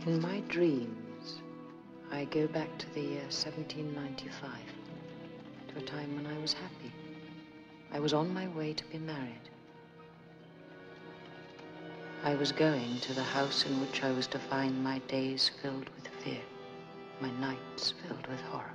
In my dreams, I go back to the year 1795, to a time when I was happy. I was on my way to be married. I was going to the house in which I was to find my days filled with fear, my nights filled with horror.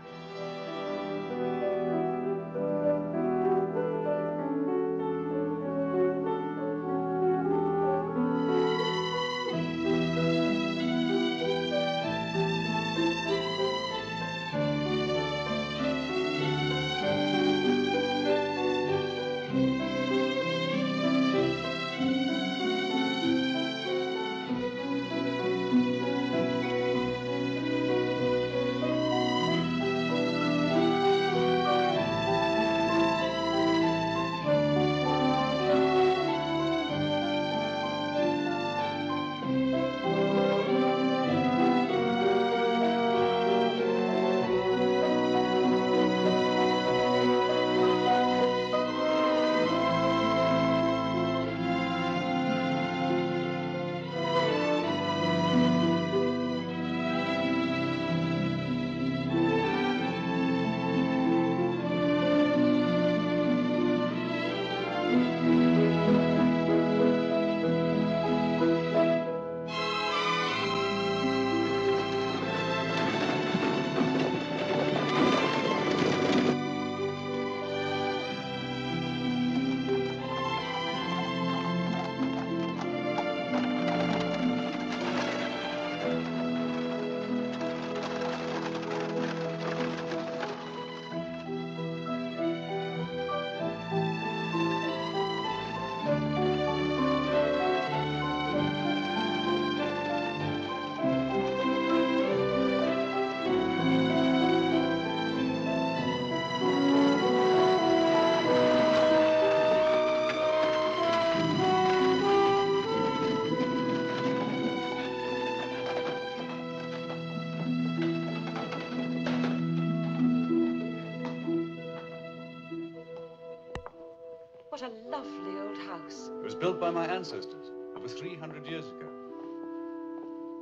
What a lovely old house. It was built by my ancestors over 300 years ago.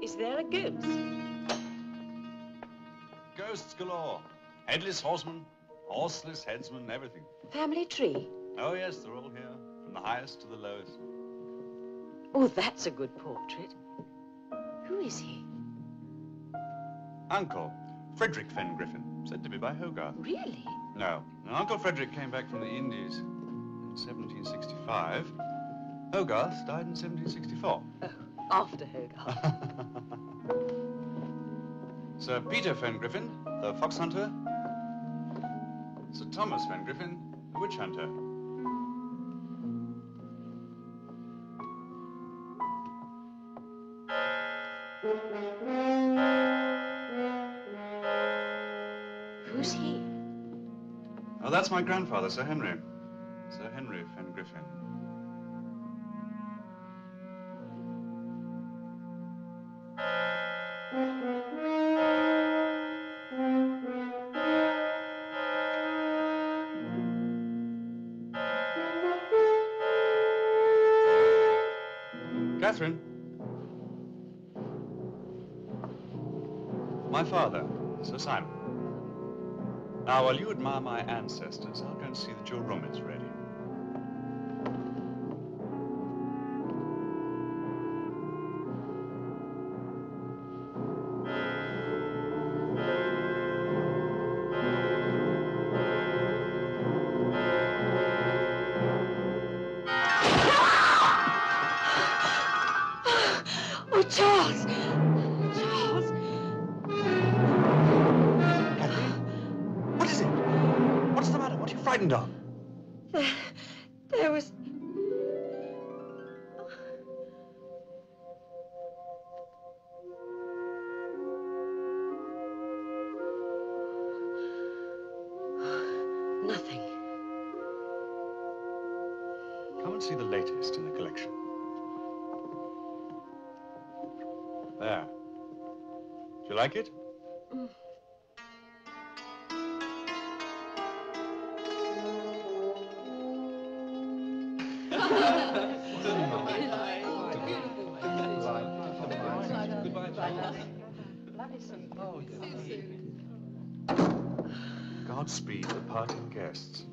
Is there a ghost? Ghosts galore. Headless horsemen, horseless headsmen, everything. Family tree? Oh, yes, they're all here, from the highest to the lowest. Oh, that's a good portrait. Who is he? Uncle, Frederick Fengriffen, said to be by Hogarth. Really? No. Uncle Frederick came back from the Indies in 1765. Hogarth died in 1764. Oh, after Hogarth. Sir Peter Fengriffen, the fox hunter. Sir Thomas Fengriffen, the witch hunter. Who's he? Oh, that's my grandfather, Sir Henry. Sir Henry Fengriffen. Catherine. My father, Sir Simon. Now, while you admire my ancestors, I'll go and see that your room is ready. Oh, Charles! Charles! What is it? What's the matter? What are you frightened of? There was... Nothing. Come and see the latest in the collection. There. Do you like it? Goodbye. Godspeed the parting guests.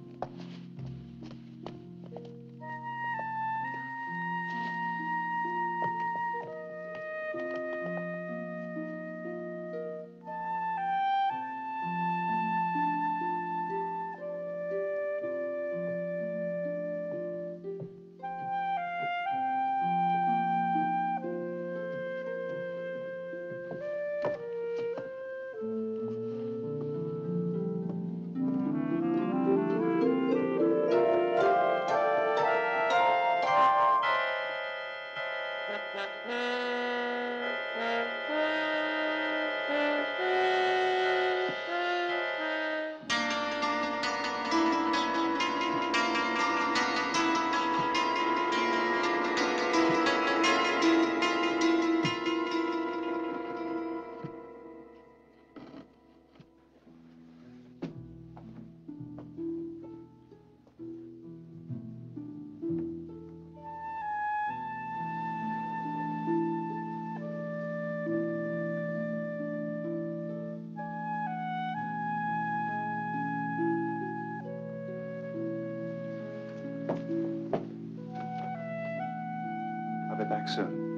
I'll be back soon.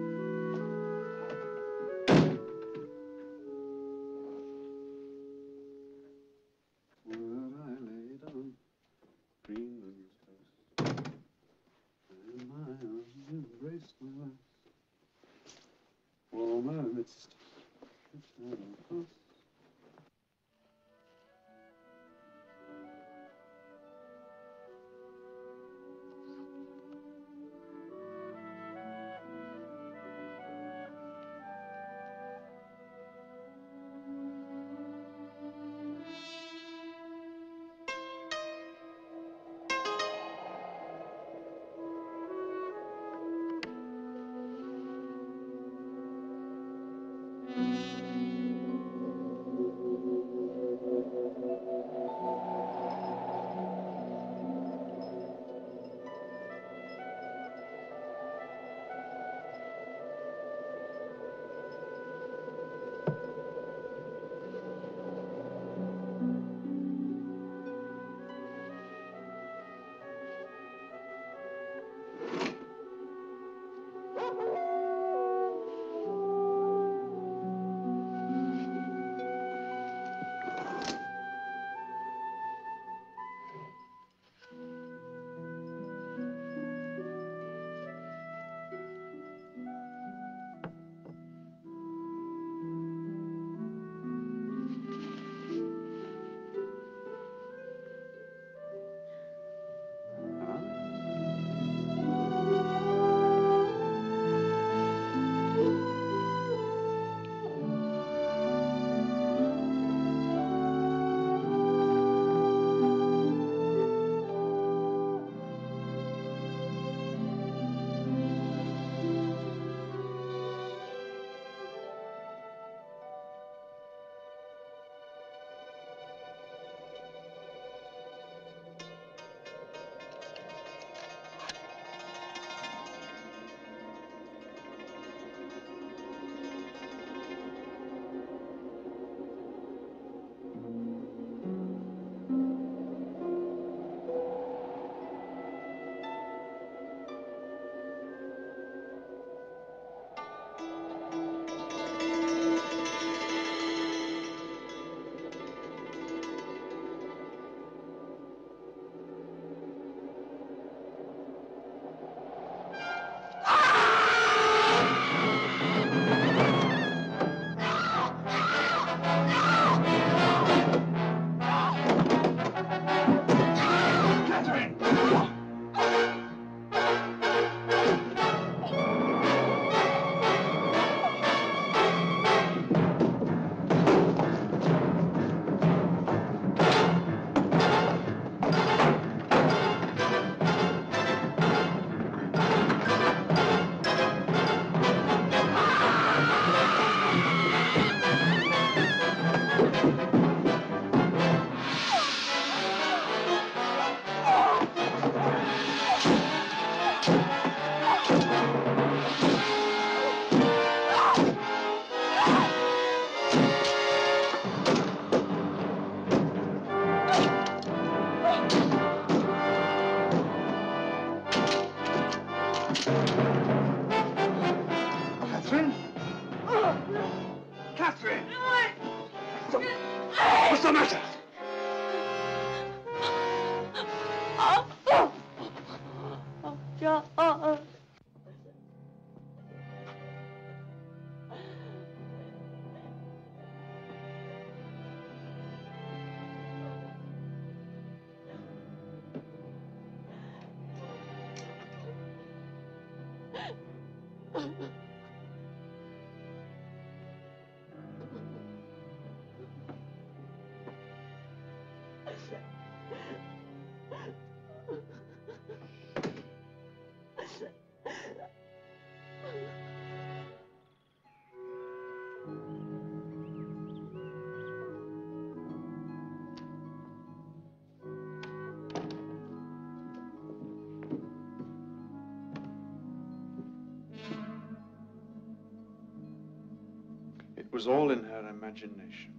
It was all in her imagination.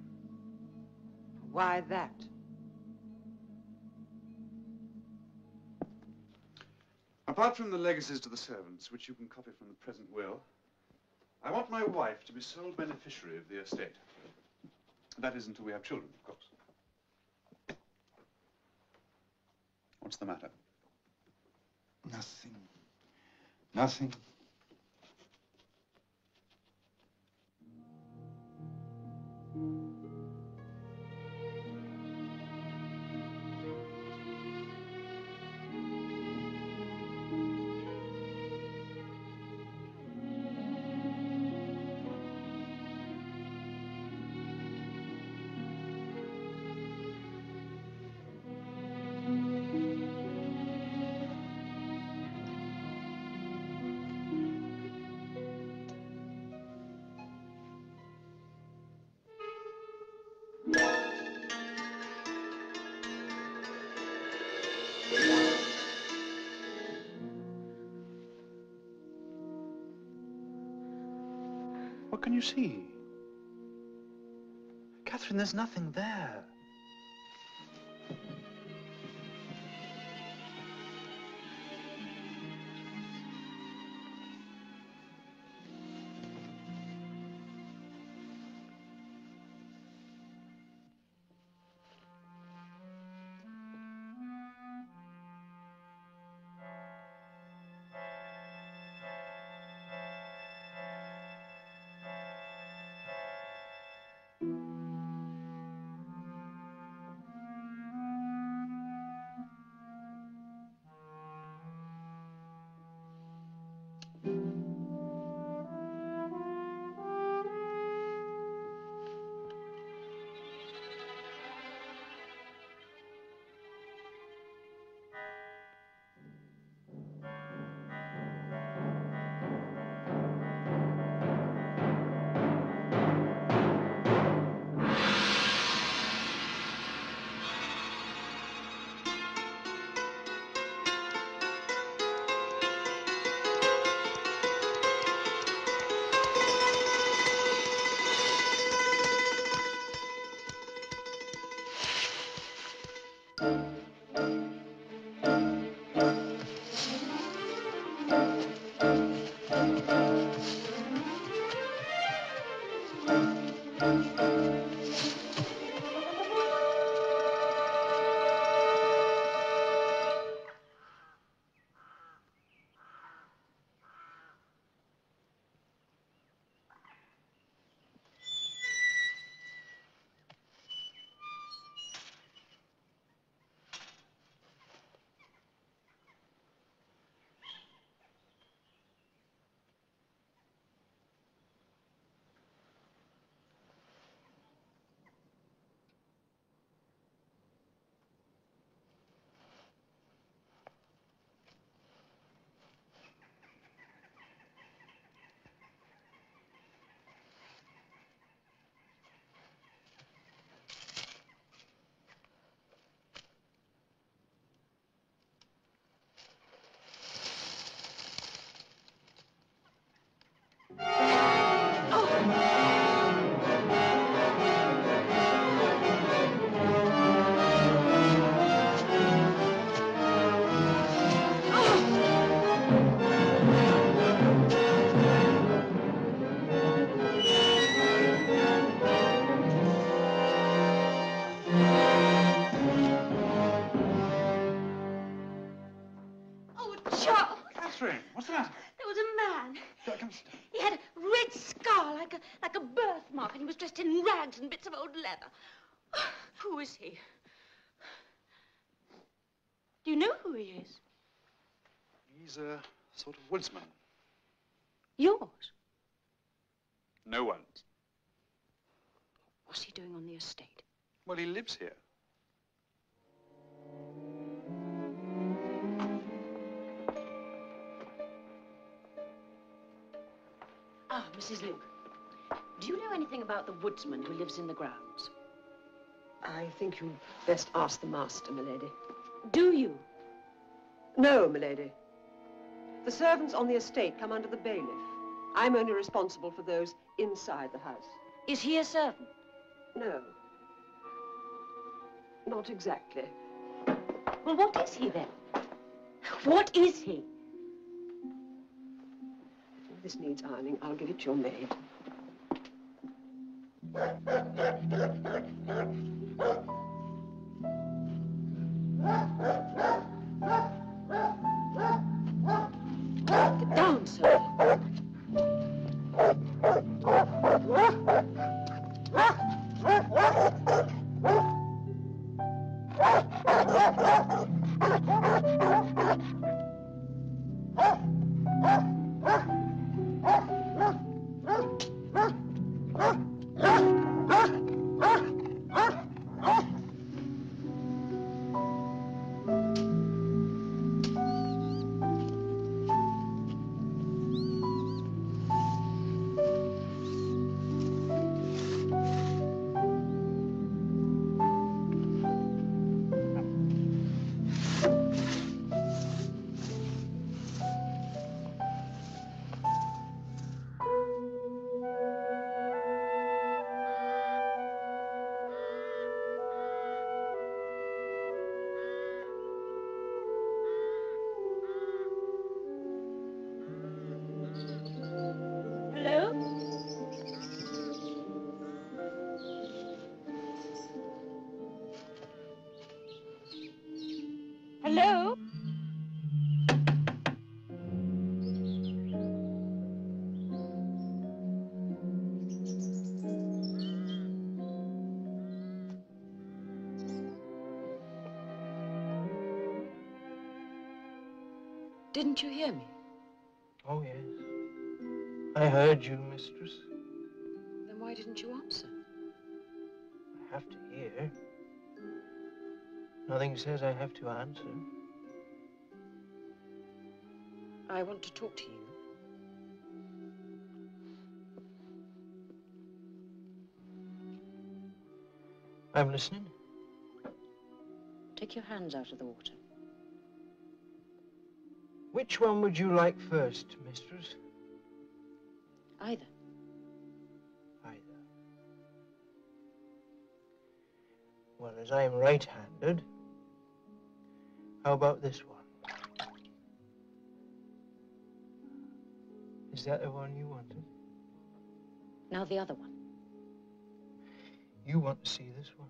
Why that? Apart from the legacies to the servants, which you can copy from the present will, I want my wife to be sole beneficiary of the estate. That is until we have children, of course. What's the matter? Nothing. Nothing. What can you see? Catherine, there's nothing there. Catherine, what's the matter? There was a man. Come, He had a red scar like a birthmark, and he was dressed in rags and bits of old leather. Who is he? Do you know who he is? He's a sort of woodsman. Yours? No one's. What's he doing on the estate? Well, he lives here. Ah, Mrs. Luke. Do you know anything about the woodsman who lives in the grounds? I think you'd best ask the master, milady. Do you? No, milady. The servants on the estate come under the bailiff. I'm only responsible for those inside the house. Is he a servant? No. Not exactly. Well, what is he then? What is he? This needs ironing. I'll give it to your maid. Get down, sir. Hello? Didn't you hear me? Oh, yes. I heard you, mistress. Then why didn't you answer? I have to hear. Nothing says I have to answer. I want to talk to you. I'm listening. Take your hands out of the water. Which one would you like first, mistress? Either. Either. Well, as I'm right-handed, how about this one? Is that the one you wanted? Now the other one. You want to see this one?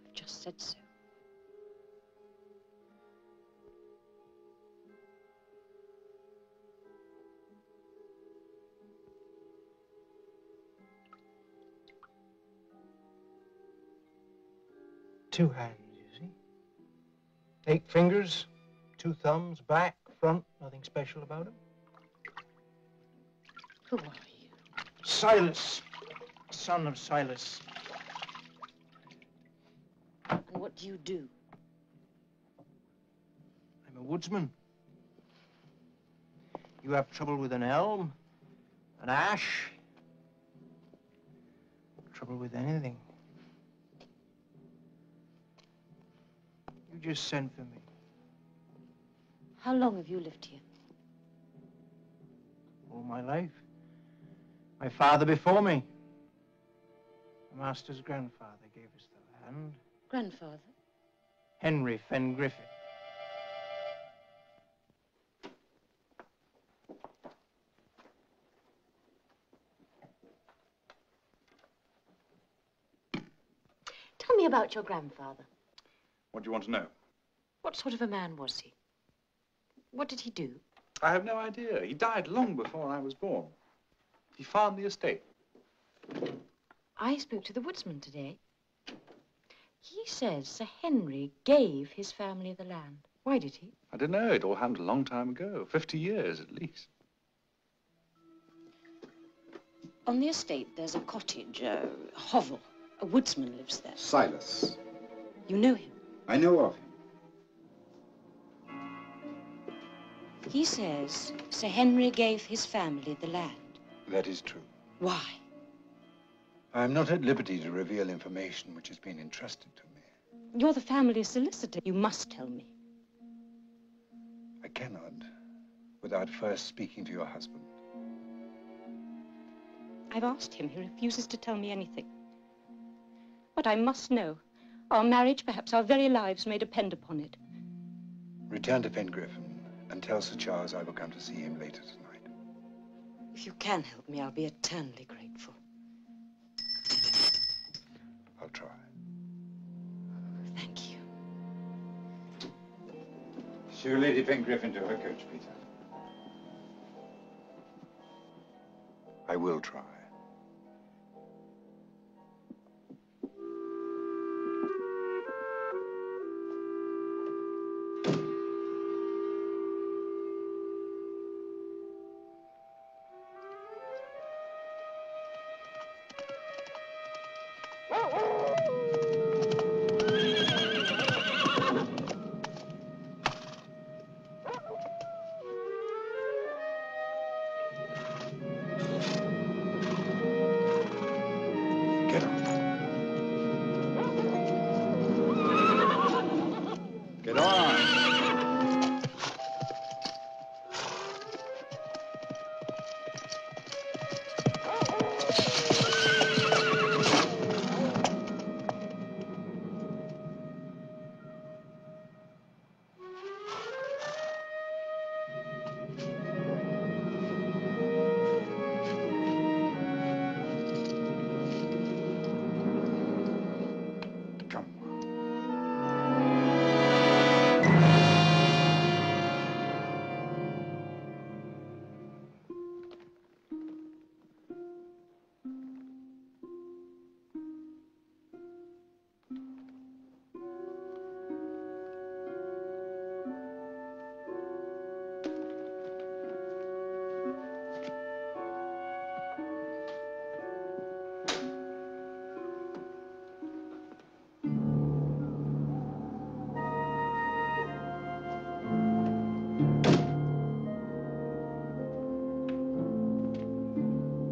I've just said so. Two hands, you see? 8 fingers, 2 thumbs, back, front, nothing special about them. Who are you? Silas, son of Silas. And what do you do? I'm a woodsman. You have trouble with an elm, an ash, trouble with anything. You just send for me. How long have you lived here? All my life. My father before me. The master's grandfather gave us the land. Grandfather? Henry Fengriffen. Tell me about your grandfather. What do you want to know? What sort of a man was he? What did he do? I have no idea. He died long before I was born. He farmed the estate. I spoke to the woodsman today. He says Sir Henry gave his family the land. Why did he? I don't know. It all happened a long time ago. 50 years at least. On the estate, there's a cottage, a hovel. A woodsman lives there. Silas. You know him? I know of him. He says Sir Henry gave his family the land. That is true. Why? I am not at liberty to reveal information which has been entrusted to me. You're the family solicitor. You must tell me. I cannot, without first speaking to your husband. I've asked him. He refuses to tell me anything. But I must know. Our marriage, perhaps our very lives, may depend upon it. Return to Fengriffen and tell Sir Charles I will come to see him later tonight. If you can help me, I'll be eternally grateful. I'll try. Thank you. Show Lady Fengriffen to her coach, Peter. I will try.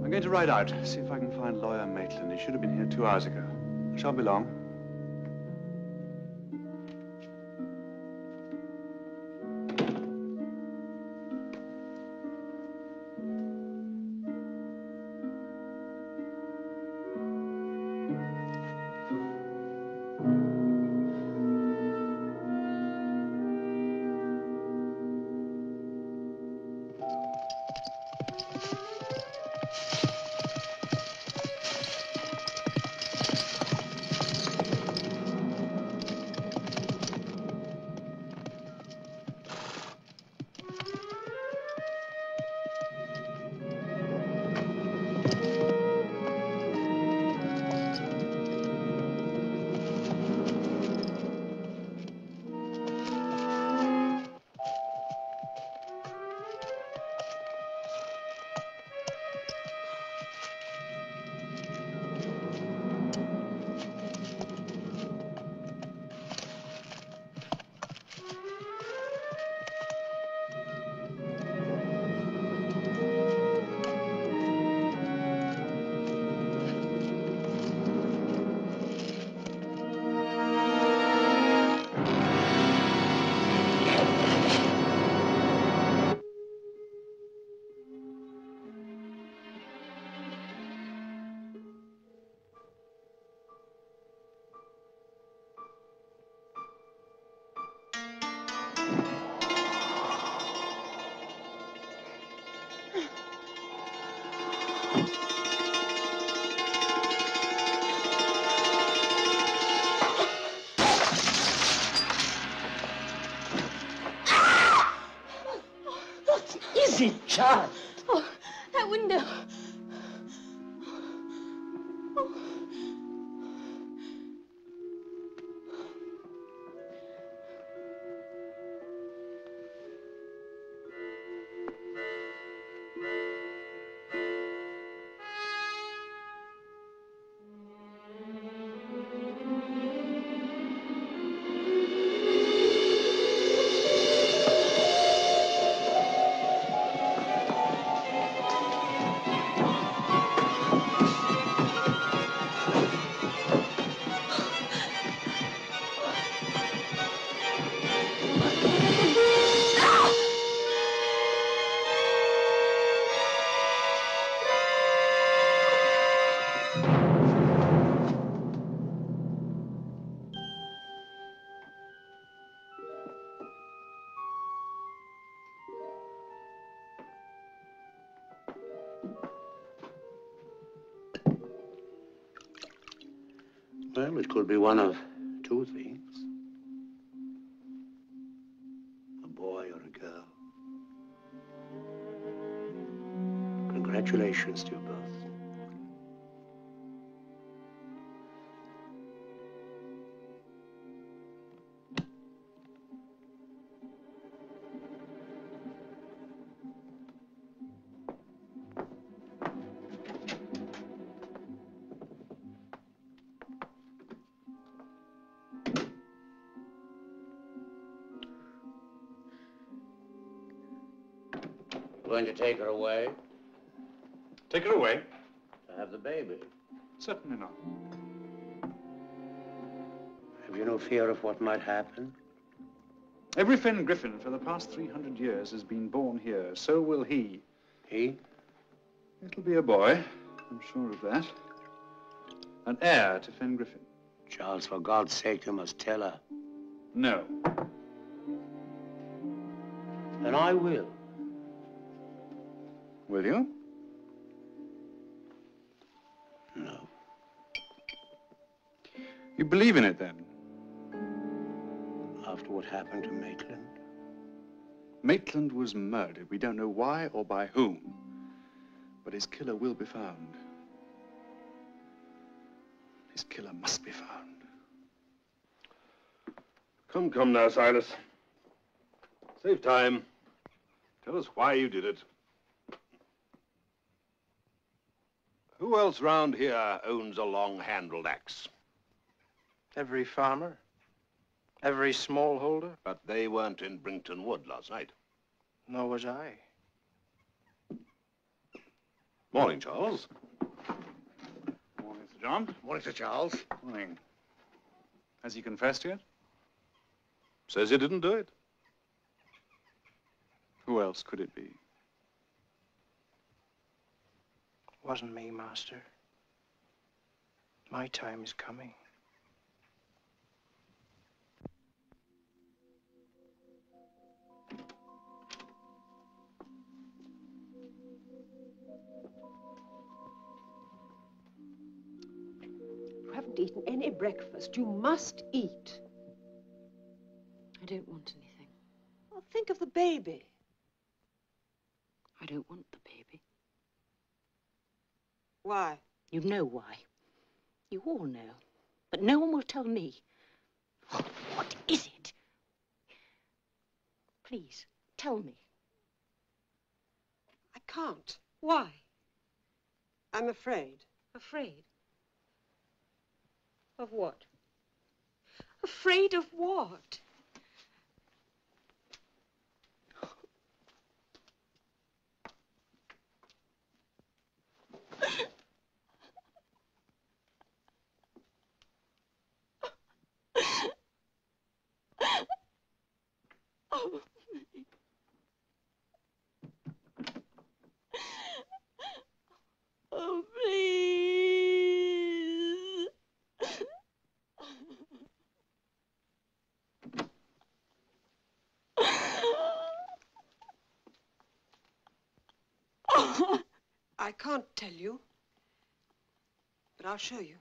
I'm going to ride out, see if I can find Lawyer Maitland. He should have been here 2 hours ago. I shan't be long. Child. Oh, that window. Oh. Well, it could be one of two things. A boy or a girl. Congratulations to you both. Going to take her away? Take her away? To have the baby. Certainly not. Have you no fear of what might happen? Every Fengriffen for the past 300 years has been born here. So will he. He? It'll be a boy. I'm sure of that. An heir to Fengriffen. Charles, for God's sake, you must tell her. No. Then I will. Will you? No. You believe in it, then? After what happened to Maitland? Maitland was murdered. We don't know why or by whom. But his killer will be found. His killer must be found. Come, come now, Silas. Save time. Tell us why you did it. Who else round here owns a long-handled axe? Every farmer, every smallholder. But they weren't in Brington Wood last night. Nor was I. Morning, Charles. Morning, Sir John. Morning, Sir Charles. Morning. Has he confessed yet? Says he didn't do it. Who else could it be? Wasn't me, Master. My time is coming. You haven't eaten any breakfast. You must eat. I don't want anything. Well, think of the baby. I don't want the baby. Why? You know why. You all know. But no one will tell me. What is it? Please, tell me. I can't. Why? I'm afraid. Afraid? Of what? Afraid of what? Oh, oh, please. I can't tell you, but I'll show you.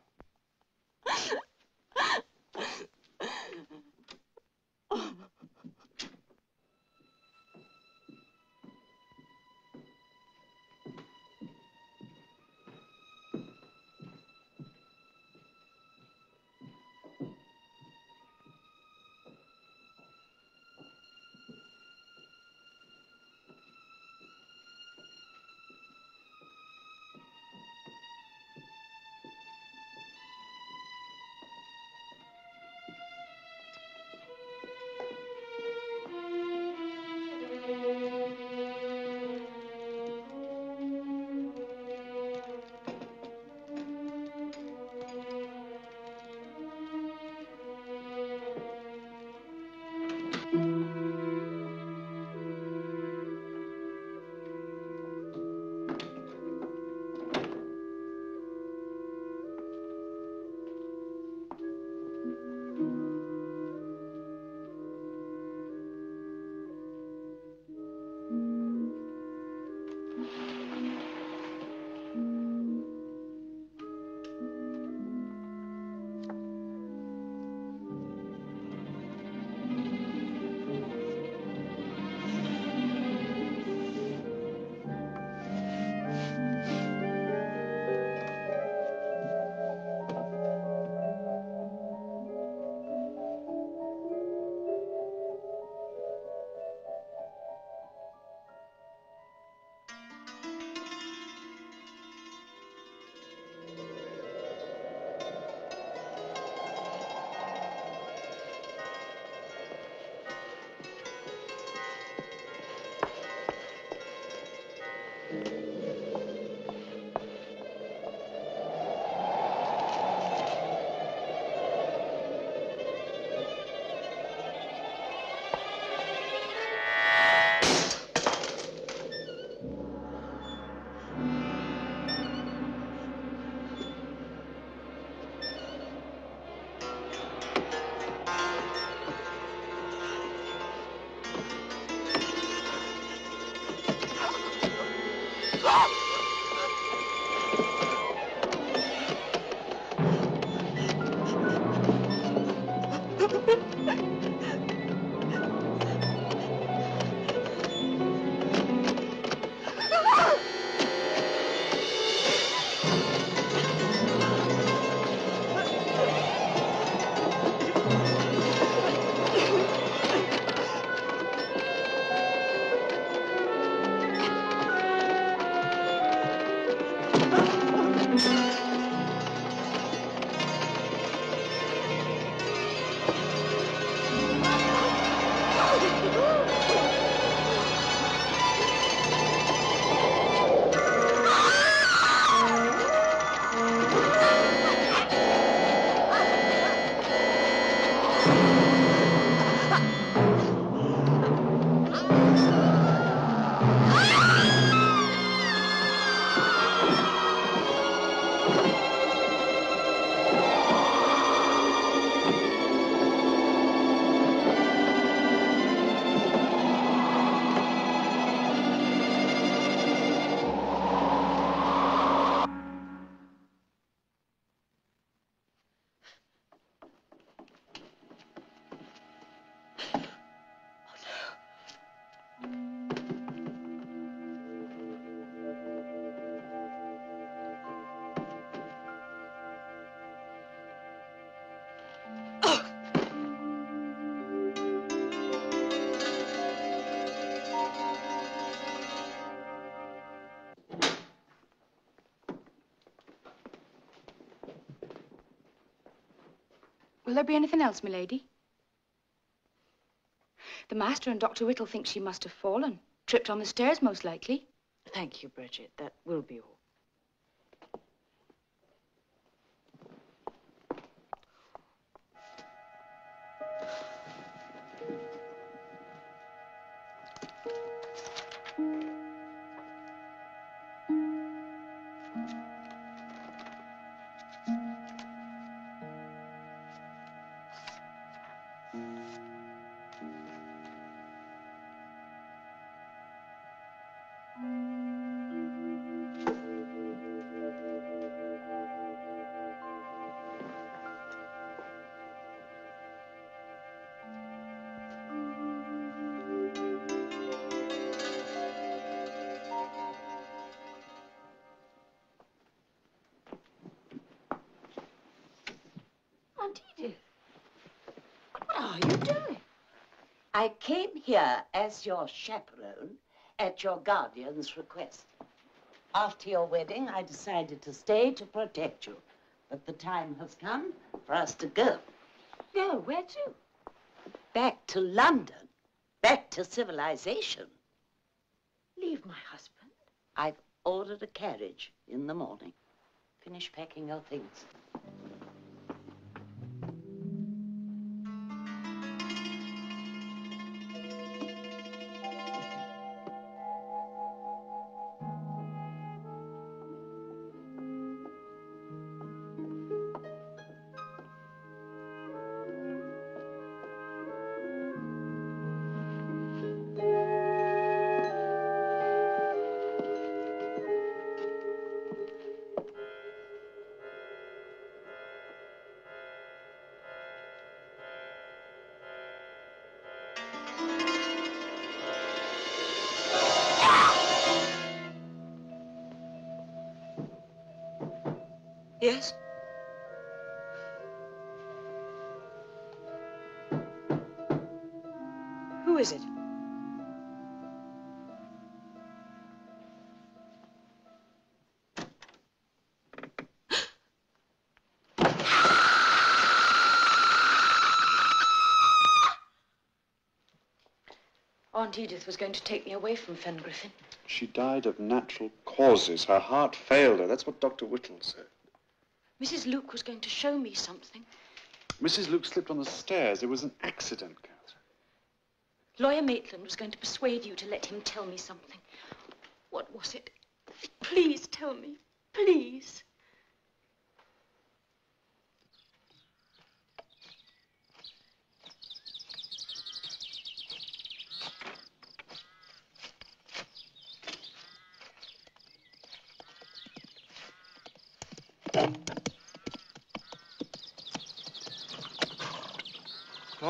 Will there be anything else, milady? The master and Dr. Whittle think she must have fallen. Tripped on the stairs, most likely. Thank you, Bridget. That will be all. Aunt Edith, what are you doing? I came here as your chaperone at your guardian's request. After your wedding, I decided to stay to protect you. But the time has come for us to go. Go, where to? Back to London. Back to civilization. Leave my husband? I've ordered a carriage in the morning. Finish packing your things. Yes? Who is it? Aunt Edith was going to take me away from Fengriffen. She died of natural causes. Her heart failed her. That's what Dr. Whittle said. Mrs. Luke was going to show me something. Mrs. Luke slipped on the stairs. It was an accident, Catherine. Lawyer Maitland was going to persuade you to let him tell me something. What was it? Please tell me. Please.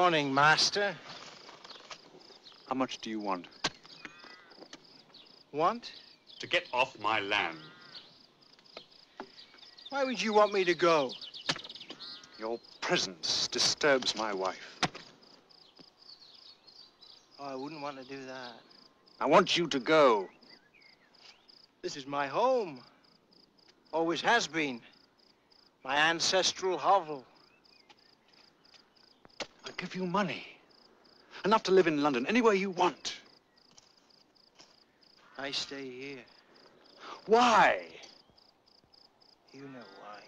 morning, Master. How much do you want? Want? To get off my land. Why would you want me to go? Your presence disturbs my wife. Oh, I wouldn't want to do that. I want you to go. This is my home. Always has been. My ancestral hovel. I'll give you money. Enough to live in London, anywhere you want. I stay here. Why? You know why.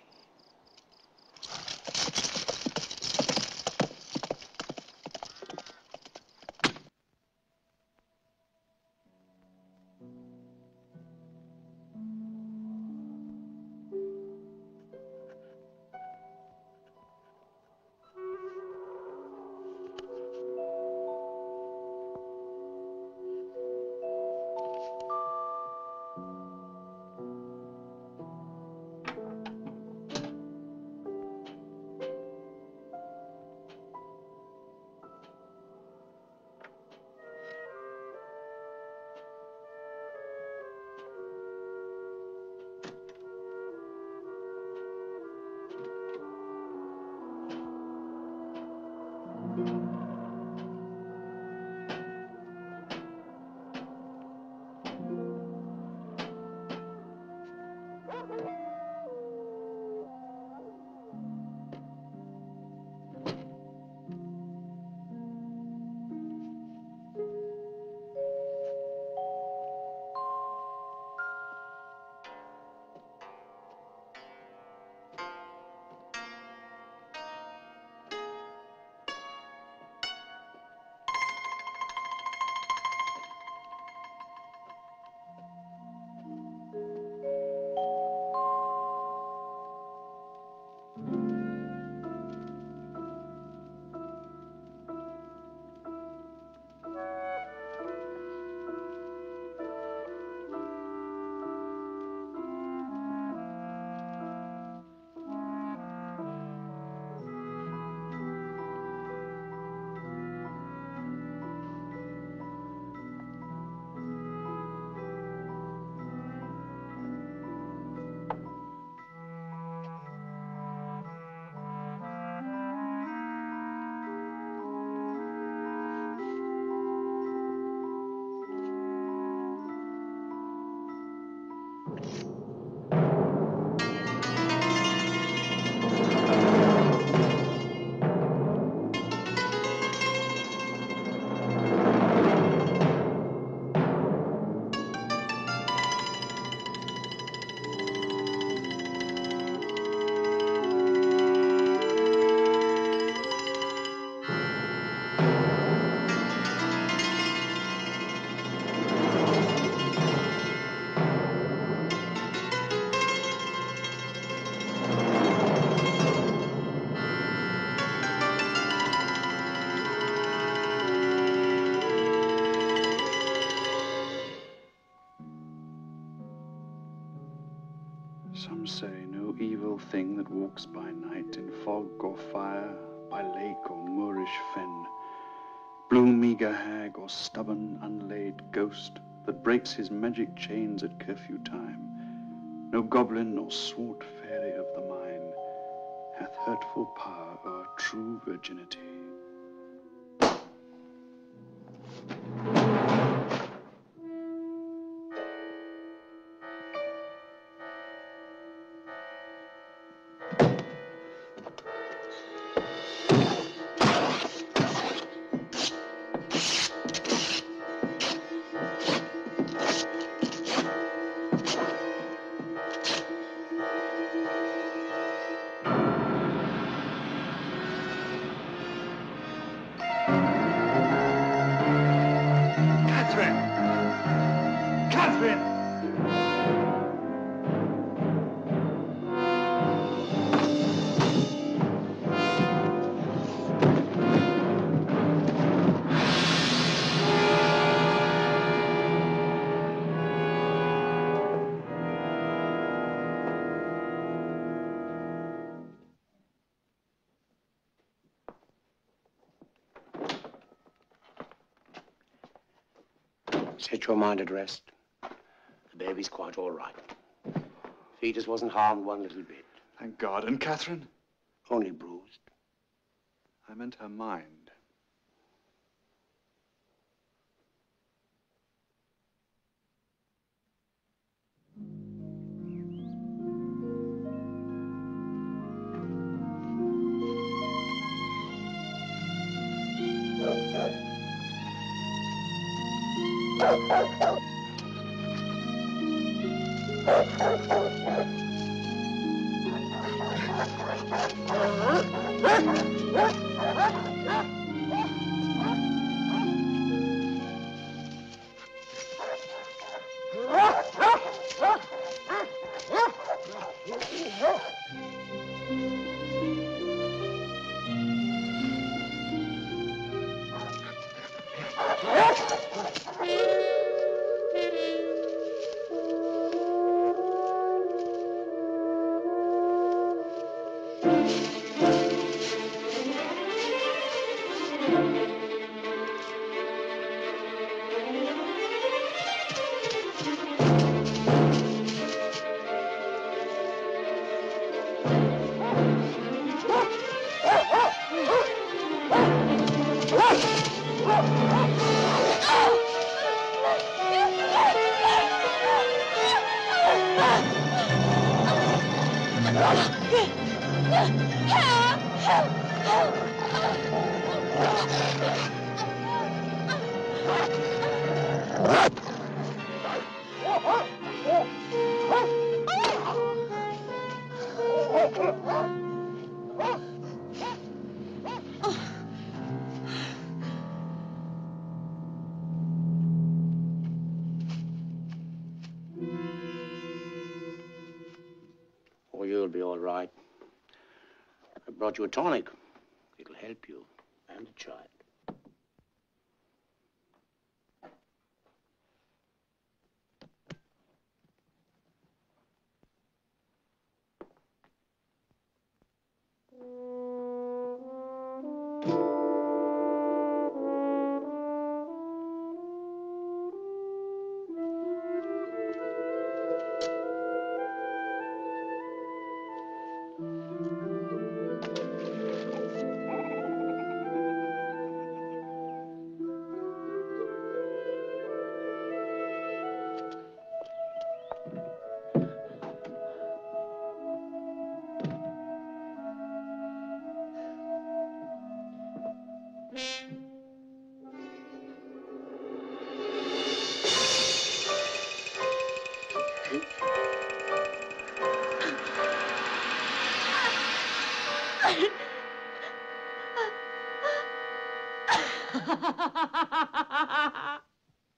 Some say no evil thing that walks by night in fog or fire, by lake or moorish fen, bloom eager hag or stubborn unlaid ghost that breaks his magic chains at curfew time, no goblin nor swart fairy of the mine hath hurtful power o'er true virginity. Set your mind at rest. The baby's quite all right. Fetus wasn't harmed one little bit. Thank God. And Catherine? Only bruised. I meant her mind. Oh, you'll be all right. I brought you a tonic. It'll help you and the child.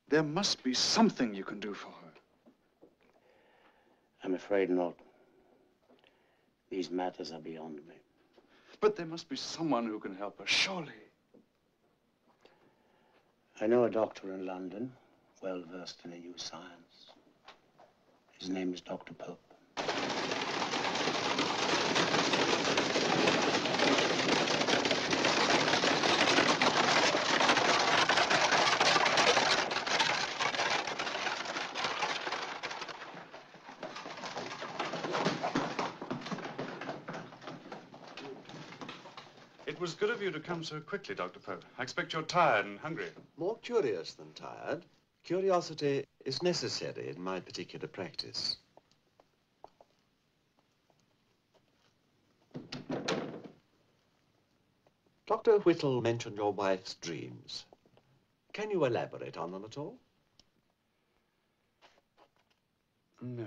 There must be something you can do for her. I'm afraid not. These matters are beyond me. But there must be someone who can help her, surely. I know a doctor in London, well versed in a new science. His name is Dr. Pope. It was good of you to come so quickly, Dr. Pope. I expect you're tired and hungry. More curious than tired. Curiosity is necessary in my particular practice. Dr. Whittle mentioned your wife's dreams. Can you elaborate on them at all? No.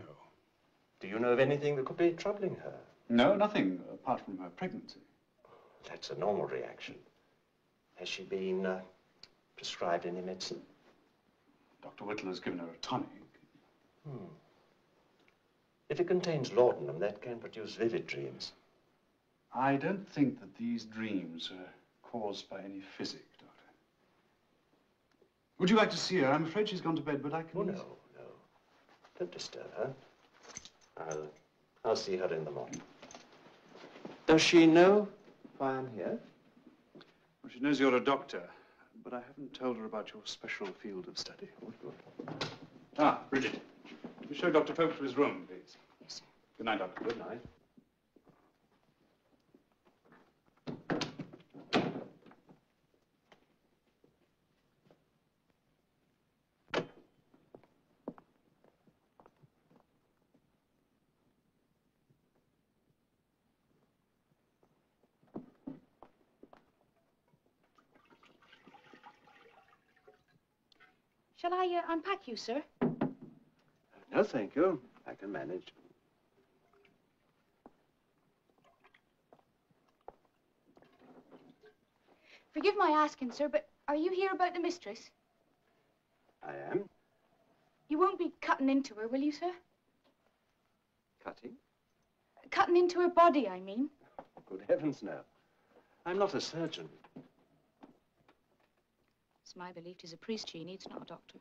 Do you know of anything that could be troubling her? No, nothing apart from her pregnancy. That's a normal reaction. Has she been prescribed any medicine? Dr. Whittle has given her a tonic. If it contains laudanum, that can produce vivid dreams. I don't think that these dreams are caused by any physic, Doctor. Would you like to see her? I'm afraid she's gone to bed, but I can... Oh, no, no. Don't disturb her. I'll see her in the morning. Does she know why I'm here? Well, she knows you're a doctor. but I haven't told her about your special field of study. Ah, Bridget. You show Dr. Pope to his room, please. Yes, sir. Good night, Doctor. Good night. Shall I unpack you, sir? No, thank you. I can manage. Forgive my asking, sir, but are you here about the mistress? I am. You won't be cutting into her, will you, sir? Cutting? Cutting into her body, I mean. Good heavens, no. I'm not a surgeon. It's my belief he's a priest she needs, not a doctor.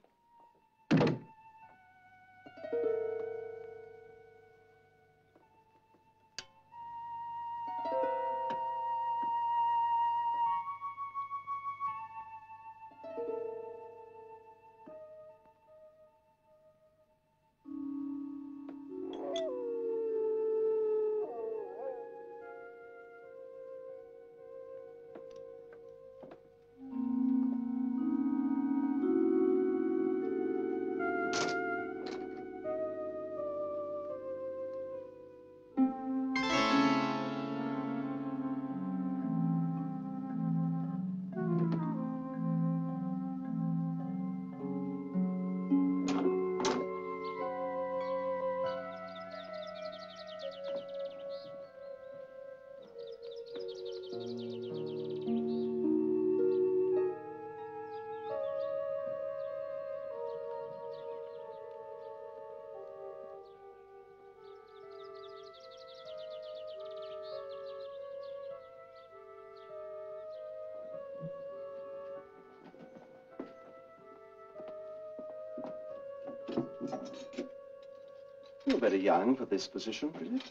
You're very young for this position, Bridget.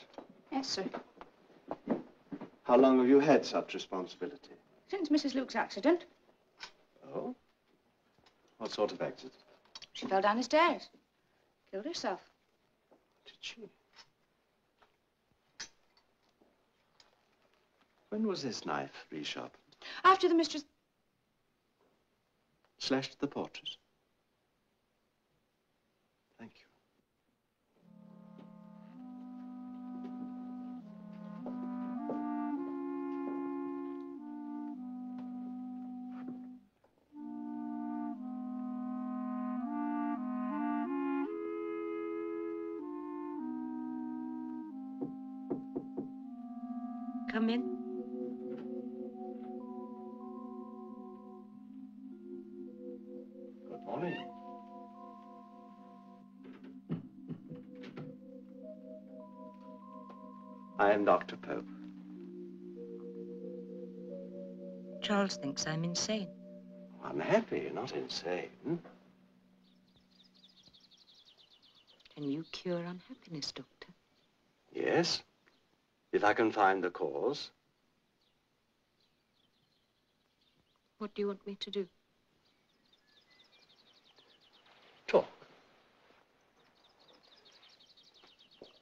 Yes, sir. How long have you had such responsibility? Since Mrs. Luke's accident. Oh? What sort of accident? She fell down the stairs. Killed herself. Did she? When was this knife resharpened? After the mistress... Slashed the portrait? Thank you. Come in. Good morning. I am Dr. Pope. Charles thinks I'm insane. Unhappy, not insane. Can you cure unhappiness, Doctor? Yes, if I can find the cause. What do you want me to do? Talk.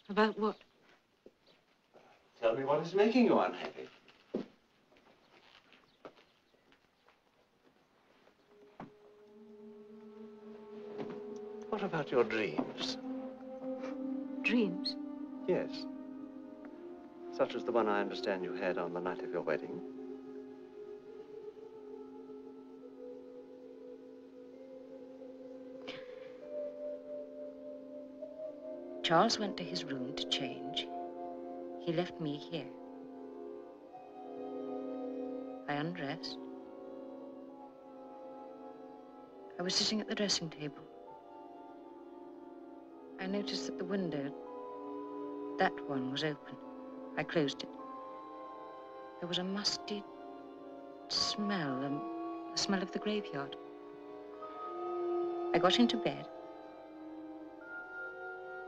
About what? Tell me what is making you unhappy. What about your dreams? Dreams? Yes. Such as the one I understand you had on the night of your wedding. Charles went to his room to change. He left me here. I undressed. I was sitting at the dressing table. I noticed that the window, that one, was open. I closed it. There was a musty smell, the smell of the graveyard. I got into bed.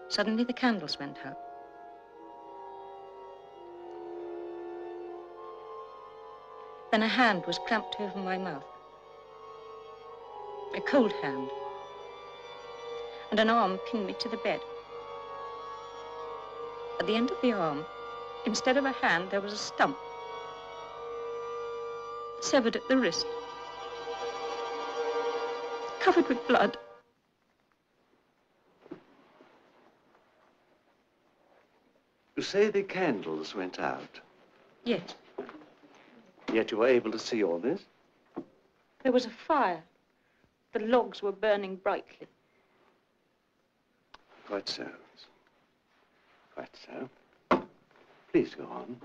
Suddenly the candles went out. Then a hand was clamped over my mouth. a cold hand, and an arm pinned me to the bed. At the end of the arm, instead of a hand, there was a stump, severed at the wrist, covered with blood. You say the candles went out, Yes, yet you were able to see all this? there was a fire. The logs were burning brightly. Quite so. Quite so. Please go on.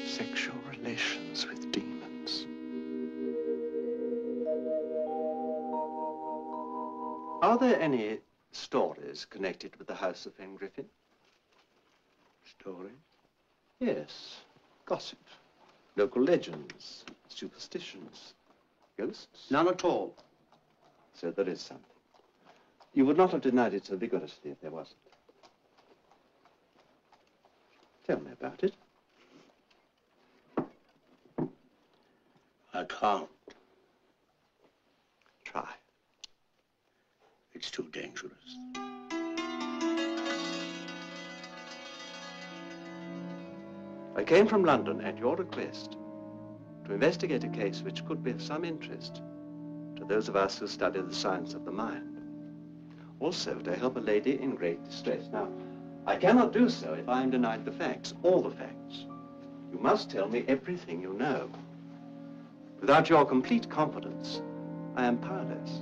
Sexual relations with demons. Are there any stories connected with the house of Fengriffen? Stories? Yes. Gossip. Local legends. Superstitions. Ghosts? None at all. So there is something. You would not have denied it so vigorously if there wasn't. Tell me about it. I can't. Try. It's too dangerous. I came from London at your request to investigate a case which could be of some interest to those of us who study the science of the mind. Also to help a lady in great distress. Now, I cannot do so if I am denied the facts, all the facts. You must tell me everything you know. Without your complete confidence, I am powerless.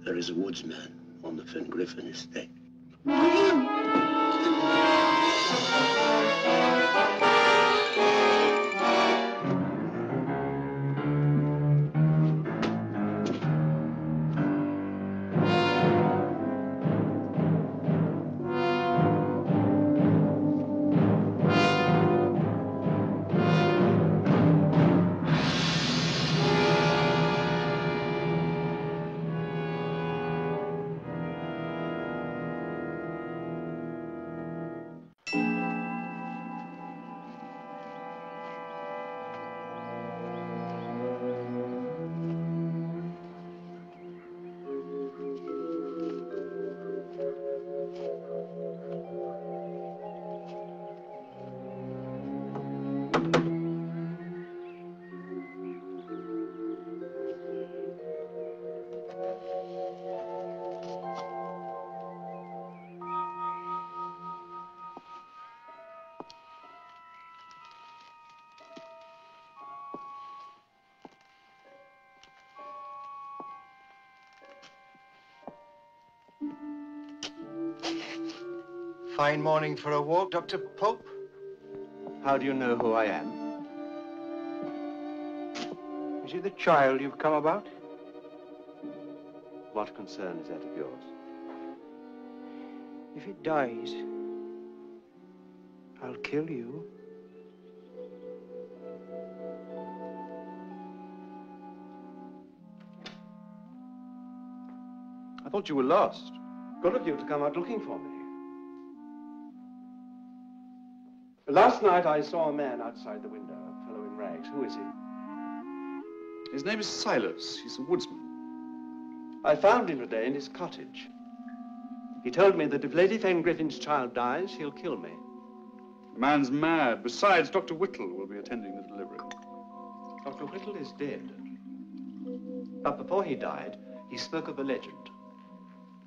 There is a woodsman on the Fengriffen estate. Fine morning for a walk, Dr. Pope. How do you know who I am? Is it the child you've come about? What concern is that of yours? If it dies, I'll kill you. I thought you were lost. Good of you to come out looking for me. Last night I saw a man outside the window, a fellow in rags. Who is he? His name is Silas. He's a woodsman. I found him today in his cottage. He told me that if Lady Fengriffen's child dies, he'll kill me. The man's mad. Besides, Dr. Whittle will be attending the delivery. Dr. Whittle is dead. But before he died, he spoke of a legend.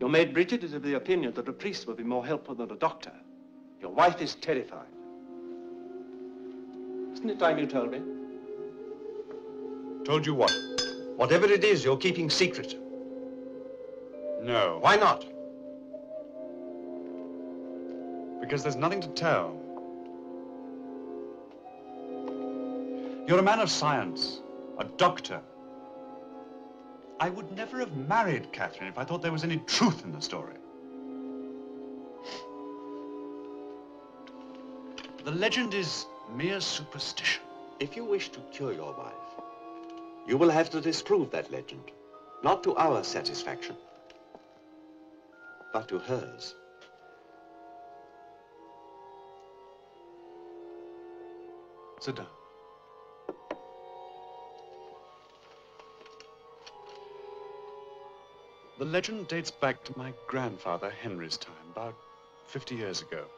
Your maid Bridget is of the opinion that a priest would be more helpful than a doctor. Your wife is terrified. Isn't it time you told me? Told you what? Whatever it is you're keeping secret. No. Why not? Because there's nothing to tell. You're a man of science, a doctor. I would never have married Catherine if I thought there was any truth in the story. The legend is mere superstition. If you wish to cure your wife, you will have to disprove that legend. Not to our satisfaction, but to hers. Sit down. The legend dates back to my grandfather Henry's time, about 50 years ago.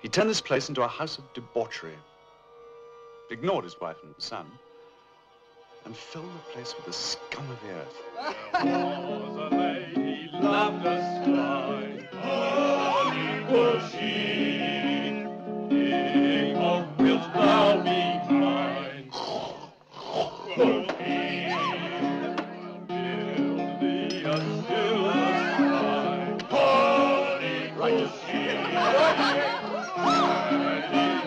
He turned this place into a house of debauchery, ignored his wife and son, and filled the place with the scum of the earth. There was a lady loved a swine, holy was she. King of wilt thou be mine? Quoth he, build thee a silver shrine, holy righteous she.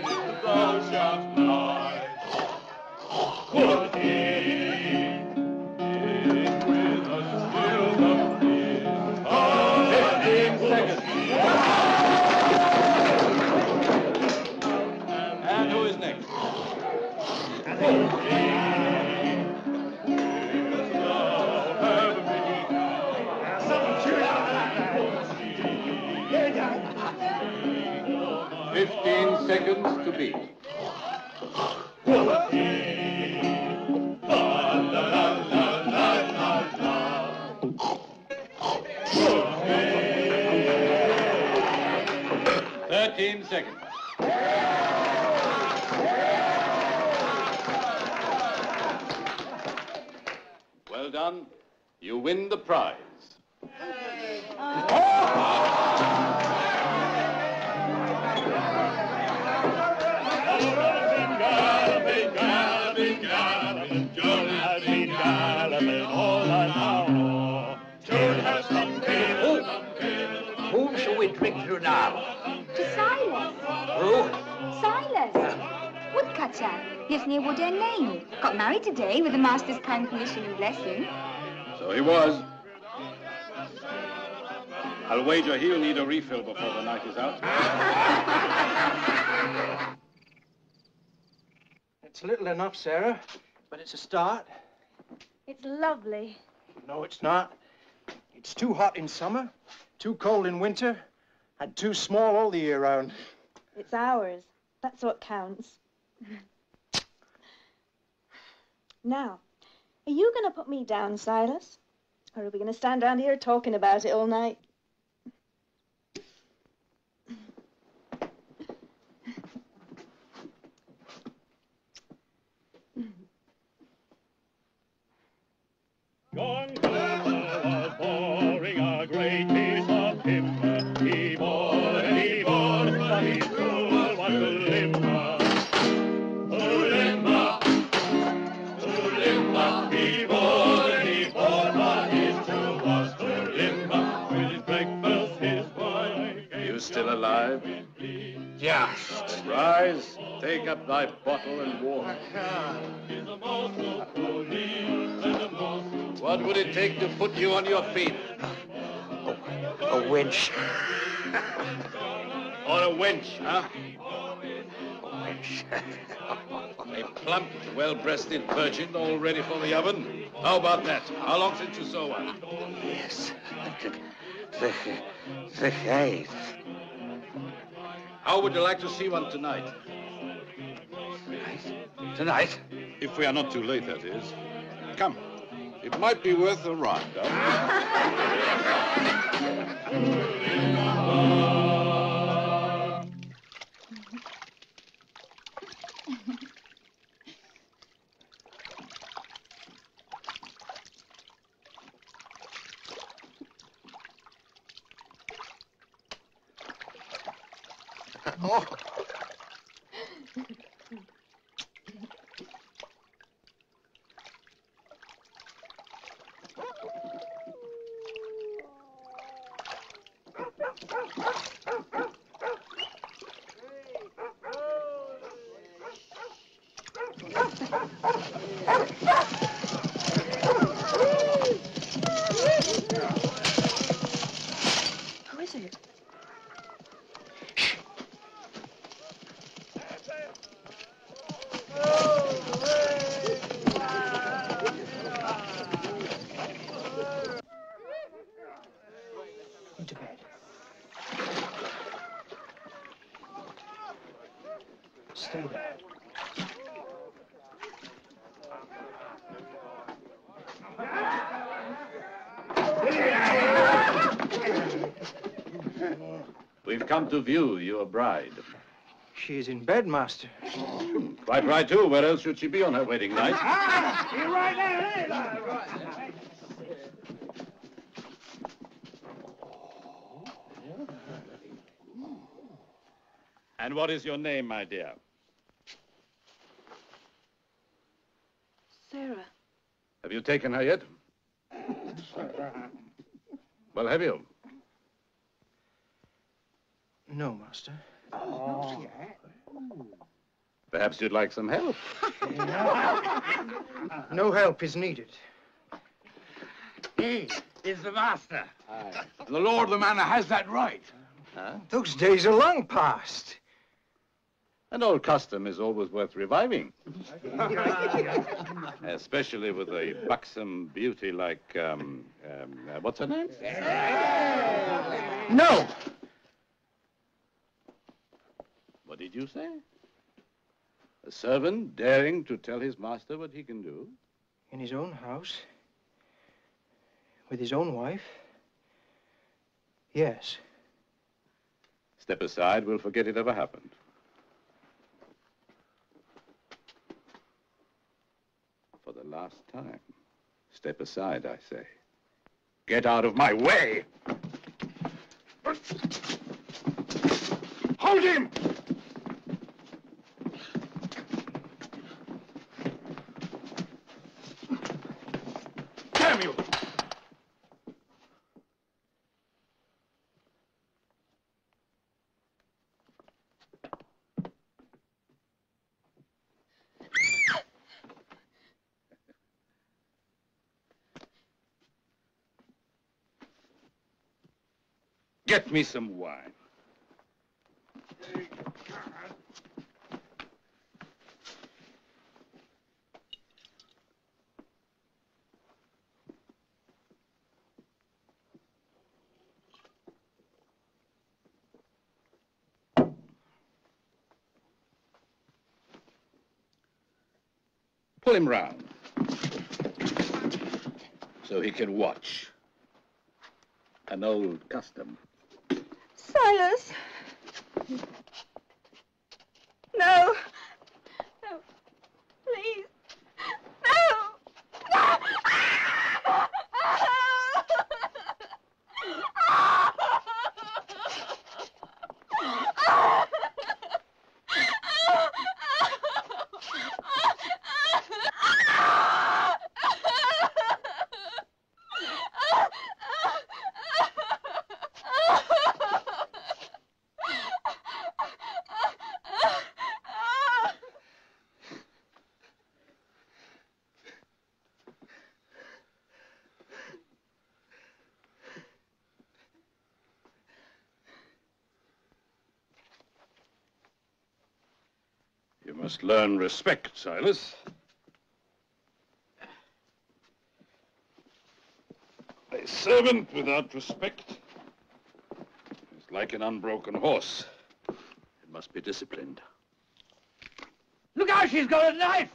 And thou shalt lie. Quoth he, with a silver pin, 15 seconds. And who is next? "15 seconds to beat. 13 seconds. Well done. You win the prize. Whom shall we drink to now? To Silas. Who? Silas. Woodcutter. Lives near Woodend Lane. Got married today with the master's kind permission and blessing. So he was. I'll wager he'll need a refill before the night is out. It's little enough, Sarah, but it's a start. It's lovely. No, it's not. It's too hot in summer, too cold in winter, and too small all the year round. It's ours. That's what counts. Now, are you going to put me down, Silas? Or are we going to stand around here talking about it all night? John was pouring a great piece of timber. He bore, but his tool was a limber. Limber, limber. He bore, but his tool was a limber. With his breakfast, his wine. just. Rise, take up thy bottle and walk. What would it take to put you on your feet? A winch. On a winch, huh? A winch. A plump, well-breasted virgin all ready for the oven? How about that? How long since you saw one? Yes. The case. How would you like to see one tonight? Tonight? If we are not too late, that is. Come. It might be worth a ride, Oh. Who is it? Into bed. Stay there. We've come to view your bride. She is in bed, master. Quite right, too. Where else should she be on her wedding night? You're right there. And what is your name, my dear? Sarah. Have you taken her yet? Well, have you? No, master. Perhaps you'd like some help. No help is needed. He is the master. Aye. The lord of the manor has that right. Huh? Those days are long past. An old custom is always worth reviving. Especially with a buxom beauty like, what's her name? No! What did you say? A servant daring to tell his master what he can do? In his own house? With his own wife? Yes. Step aside, we'll forget it ever happened. For the last time, step aside, I say. Get out of my way! Hold him! Damn you! Get me some wine. Pull him round so he can watch. An old custom. Silas. No. No. Please. No. No. must learn respect, Silas. A servant without respect is like an unbroken horse. It must be disciplined. Look out, she's got a knife!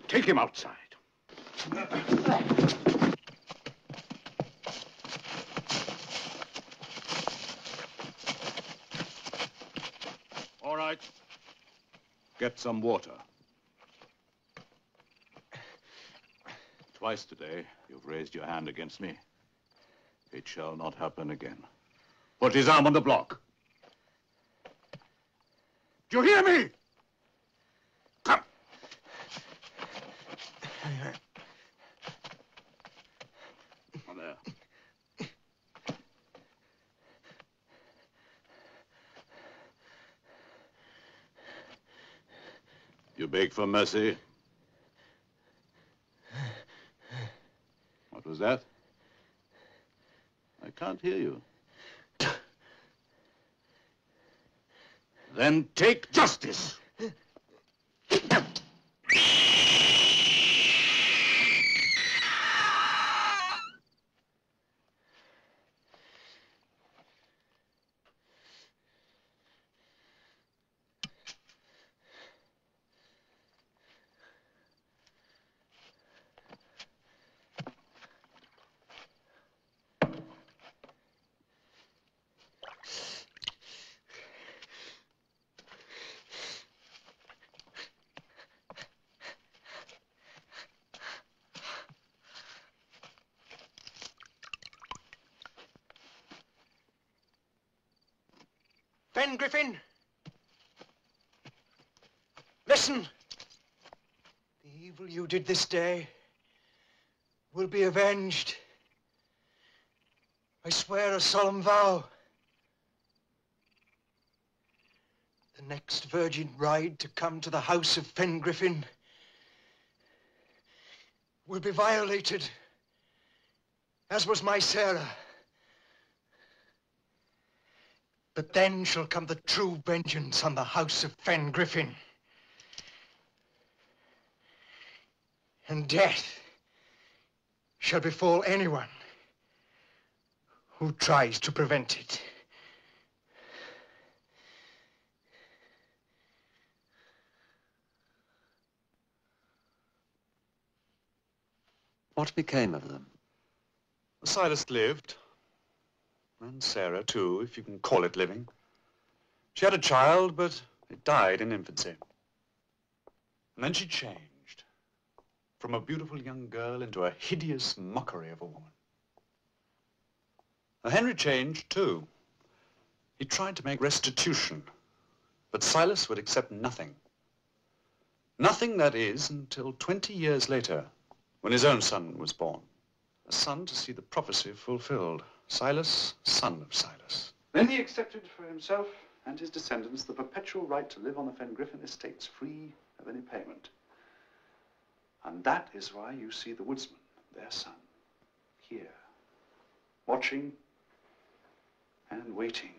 Take him outside. All right. Get some water. Twice today, you've raised your hand against me. It shall not happen again. Put his arm on the block. Do you hear me? Come. On there. You beg for mercy? What was that? I can't hear you. Then take justice. Fengriffen! Listen! The evil you did this day will be avenged. I swear a solemn vow. The next virgin bride to come to the house of Fengriffen will be violated, as was my Sarah. But then shall come the true vengeance on the house of Fengriffen. And death shall befall anyone who tries to prevent it. What became of them? Silas lived. And Sarah, too, if you can call it living. She had a child, but it died in infancy. And then she changed from a beautiful young girl into a hideous mockery of a woman. Now, Henry changed, too. He tried to make restitution, but Silas would accept nothing. Nothing, that is, until 20 years later, when his own son was born. A son to see the prophecy fulfilled. Silas, son of Silas. Then he accepted for himself and his descendants the perpetual right to live on the Fengriffen estates free of any payment. And that is why you see the woodsman, their son, here, watching and waiting.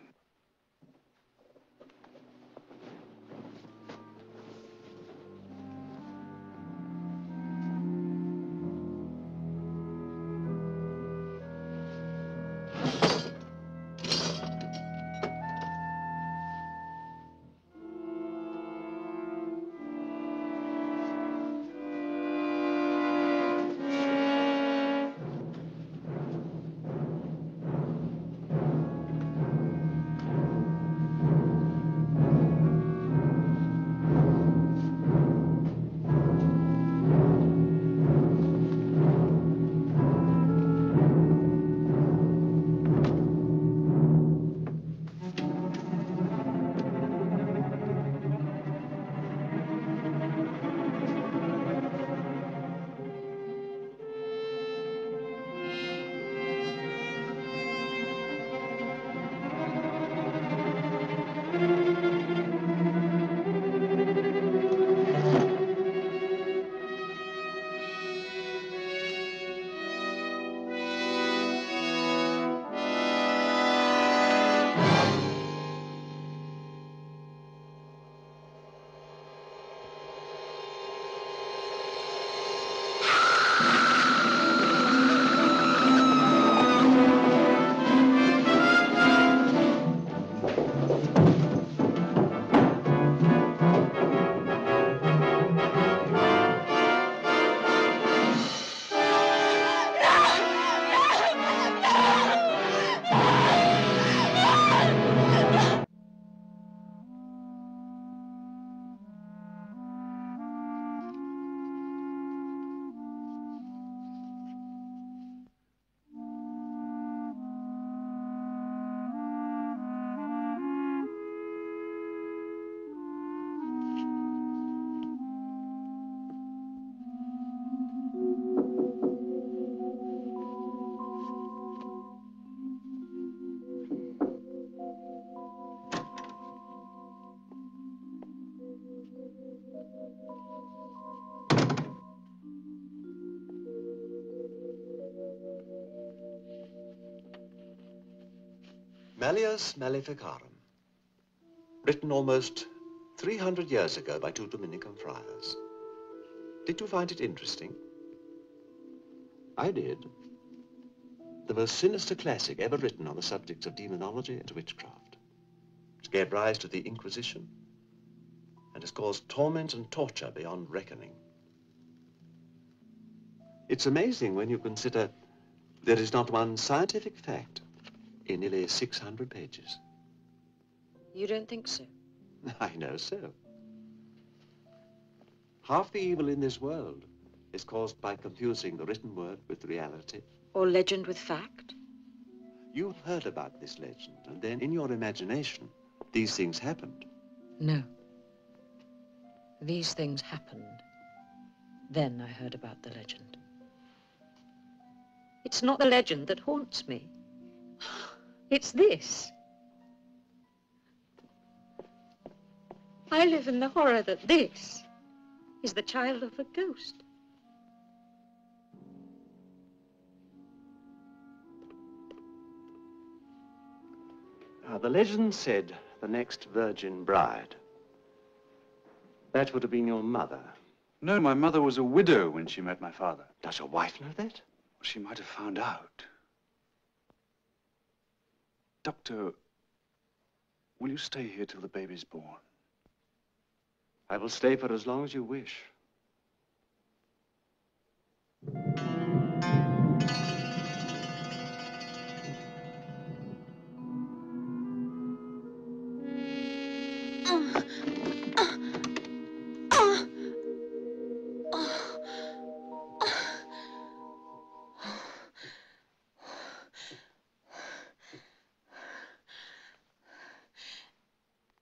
Malleus Maleficarum, written almost 300 years ago by 2 Dominican friars. Did you find it interesting? I did. The most sinister classic ever written on the subjects of demonology and witchcraft. It gave rise to the Inquisition and has caused torment and torture beyond reckoning. It's amazing when you consider there is not one scientific fact in nearly 600 pages. You don't think so? I know so. Half the evil in this world is caused by confusing the written word with reality. Or legend with fact? You've heard about this legend, and then in your imagination, these things happened. No. These things happened. Then I heard about the legend. It's not the legend that haunts me. It's this. I live in the horror that this is the child of a ghost. The legend said the next virgin bride. That would have been your mother. No, my mother was a widow when she met my father. Does your wife know that? She might have found out. Doctor, will you stay here till the baby's born? I will stay for as long as you wish.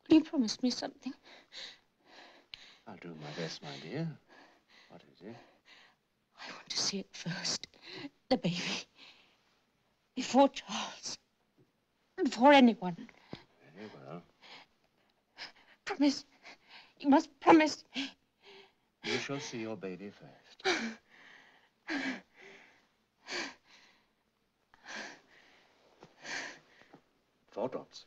You promised me something. I'll do my best, my dear. What is it? I want to see it first. The baby. Before Charles. Before anyone. Very well. Promise. You must promise. You shall see your baby first. 4 drops.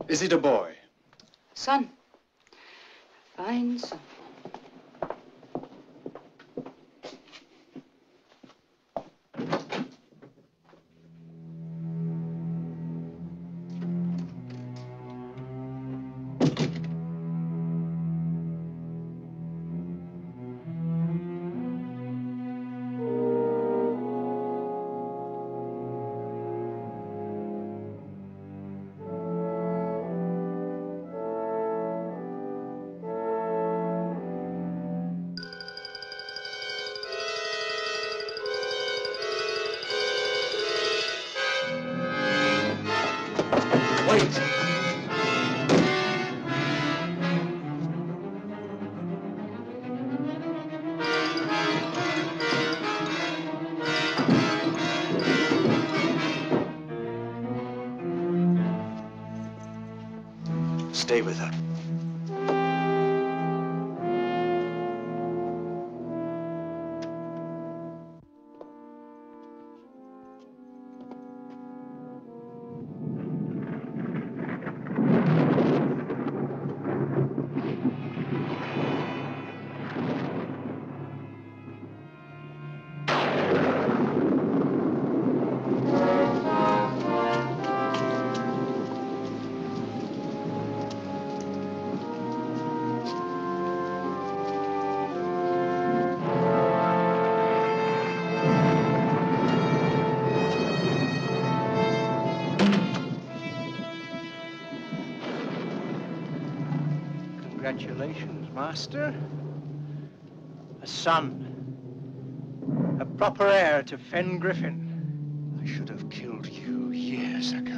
Is it a boy? Son. Fine son. Wait! Stay with her. Congratulations, Master. A son. A proper heir to Fengriffen. I should have killed you years ago.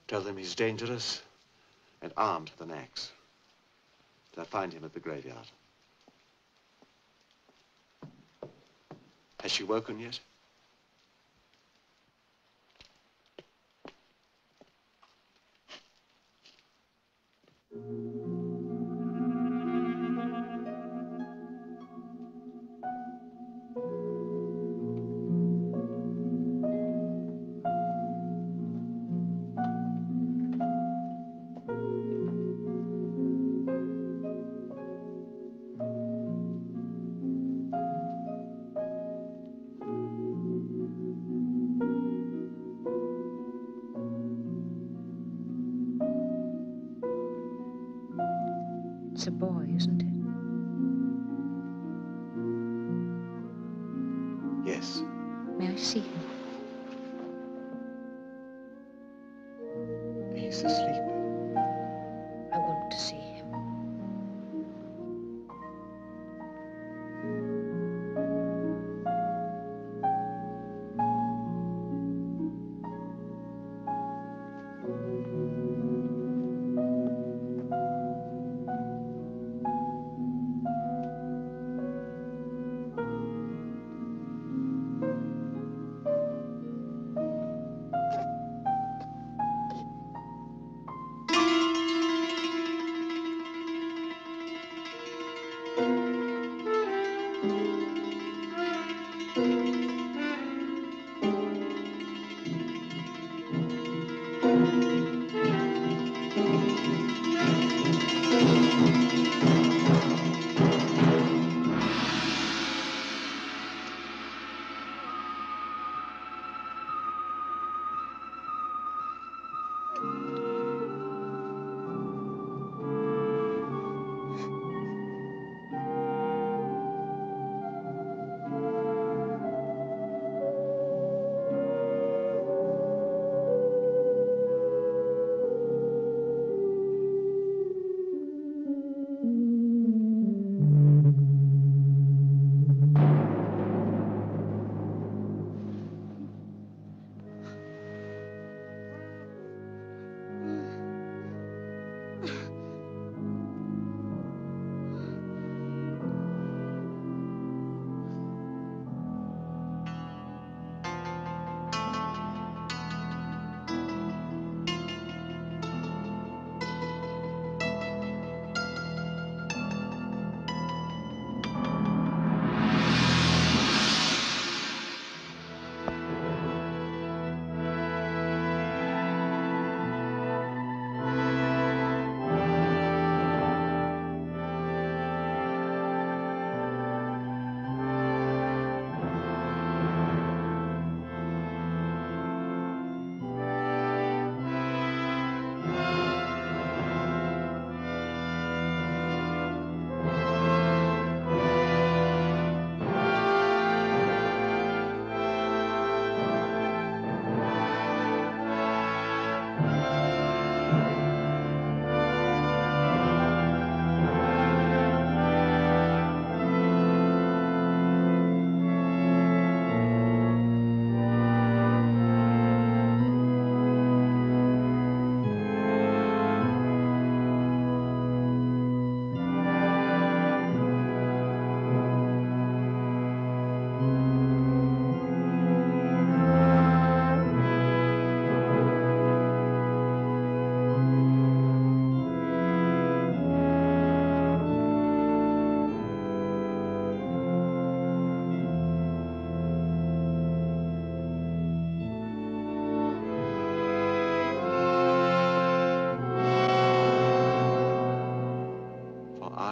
Tell them he's dangerous and armed with an axe. They'll find him at the graveyard. Has she woken yet? It's a boy, isn't it? Yes. May I see him? He's asleep. I want to see him.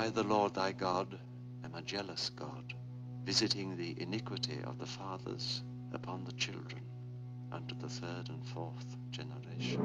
I, the Lord thy God, am a jealous God, visiting the iniquity of the fathers upon the children unto the third and fourth generation.